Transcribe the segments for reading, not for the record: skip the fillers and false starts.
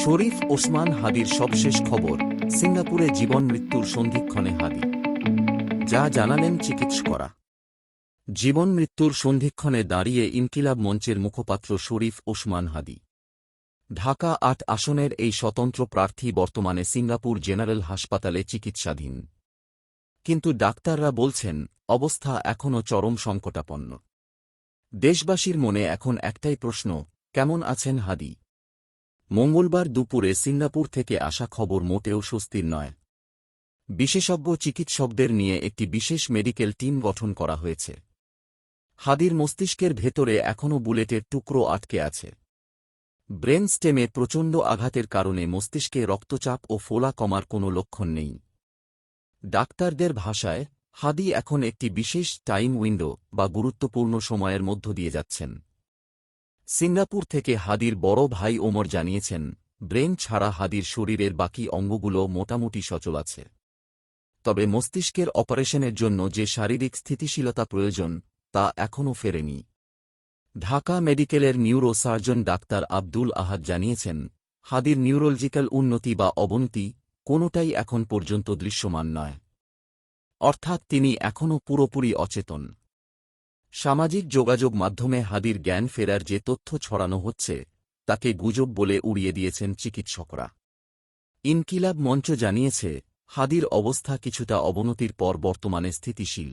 শরীফ ওসমান হাদির সবশেষ খবর, সিঙ্গাপুরে জীবন মৃত্যুর সন্ধিক্ষণে হাদি। যা জানালেন চিকিৎসকরা। জীবন মৃত্যুর সন্ধিক্ষণে দাঁড়িয়ে ইনকিলাব মঞ্চের মুখপাত্র শরীফ ওসমান হাদি। ঢাকা ৮ আসনের এই স্বতন্ত্র প্রার্থী বর্তমানে সিঙ্গাপুর জেনারেল হাসপাতালে চিকিৎসাধীন। কিন্তু ডাক্তাররা বলছেন, অবস্থা এখনও চরম সংকটাপন্ন। দেশবাসীর মনে এখন একটাই প্রশ্ন, কেমন আছেন হাদি? মঙ্গলবার দুপুরে সিঙ্গাপুর থেকে আসা খবর মোটেও স্বস্তির নয়। বিশেষজ্ঞ চিকিৎসকদের নিয়ে একটি বিশেষ মেডিকেল টিম গঠন করা হয়েছে। হাদির মস্তিষ্কের ভেতরে এখনও বুলেটের টুকরো আটকে আছে। ব্রেন স্টেমে প্রচণ্ড আঘাতের কারণে মস্তিষ্কে রক্তচাপ ও ফোলা কমার কোনো লক্ষণ নেই। ডাক্তারদের ভাষায়, হাদি এখন একটি বিশেষ টাইম উইন্ডো বা গুরুত্বপূর্ণ সময়ের মধ্য দিয়ে যাচ্ছেন। সিঙ্গাপুর থেকে হাদির বড় ভাই ওমর জানিয়েছেন, ব্রেন ছাড়া হাদির শরীরের বাকি অঙ্গগুলো মোটামুটি সচল আছে। তবে মস্তিষ্কের অপারেশনের জন্য যে শারীরিক স্থিতিশীলতা প্রয়োজন, তা এখনও ফেরেনি। ঢাকা মেডিকেলের নিউরো সার্জন ডাক্তার আব্দুল আহাদ জানিয়েছেন, হাদির নিউরোলজিক্যাল উন্নতি বা অবনতি কোনোটাই এখন পর্যন্ত দৃশ্যমান নয়। অর্থাৎ তিনি এখনও পুরোপুরি অচেতন। সামাজিক যোগাযোগ মাধ্যমে হাদির জ্ঞান ফেরার যে তথ্য ছড়ানো হচ্ছে, তাকে গুজব বলে উড়িয়ে দিয়েছেন চিকিৎসকরা। ইনকিলাব মঞ্চ জানিয়েছে, হাদির অবস্থা কিছুটা অবনতির পর বর্তমানে স্থিতিশীল।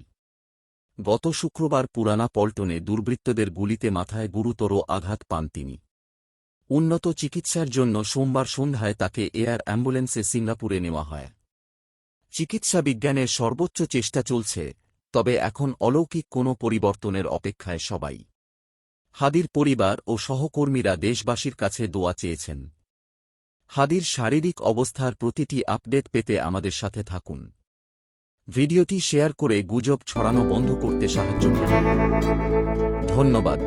গত শুক্রবার পুরানা পল্টনে দুর্বৃত্তদের গুলিতে মাথায় গুরুতর আঘাত পান তিনি। উন্নত চিকিৎসার জন্য সোমবার সন্ধ্যায় তাকে এয়ার অ্যাম্বুলেন্সে সিঙ্গাপুরে নেওয়া হয়। চিকিৎসা বিজ্ঞানের সর্বোচ্চ চেষ্টা চলছে, তবে এখন অলৌকিক কোনো পরিবর্তনের অপেক্ষায় সবাই। হাদির পরিবার ও সহকর্মীরা দেশবাসীর কাছে দোয়া চেয়েছেন। হাদির শারীরিক অবস্থার প্রতিটি আপডেট পেতে আমাদের সাথে থাকুন। ভিডিওটি শেয়ার করে গুজব ছড়ানো বন্ধ করতে সাহায্য করুন। ধন্যবাদ।